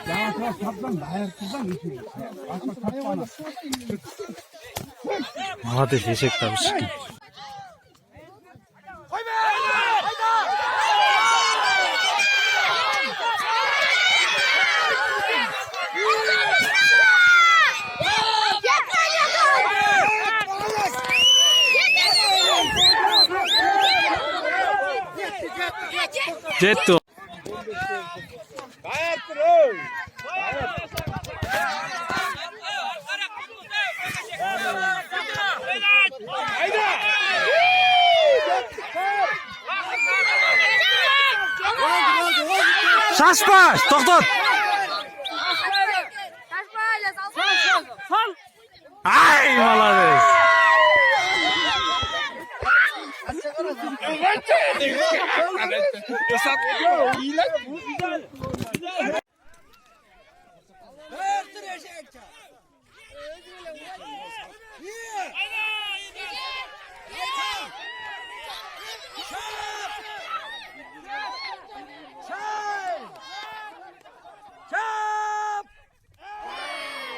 Yavaş kaptan da ayaklardan geçiyor. Başka kaptan. Hadi teşekkür ederim. Jetto. Şaşma, to'xtat. Ay, молодец.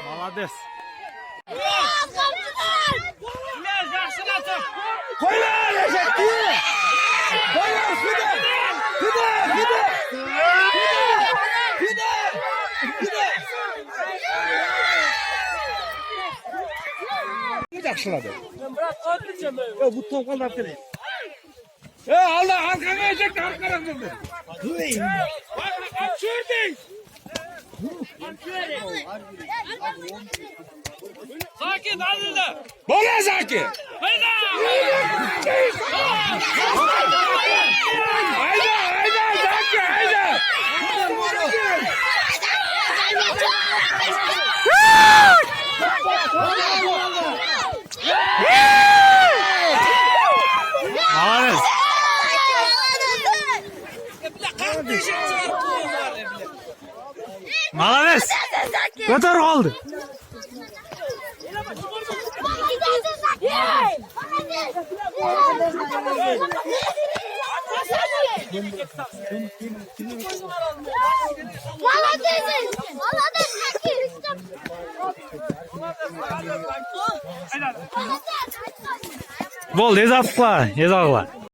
Молодец. Koylar yaşattı. Koylar fide. Ne yakışıladı? Ya bu topal da ya Allah arkana yiyecek arkana döndü. Sakin hazırda. Bana sakin. Hayda. Hayda sakin hayda. Молодец. Götür oldu. Bol, yazaqla.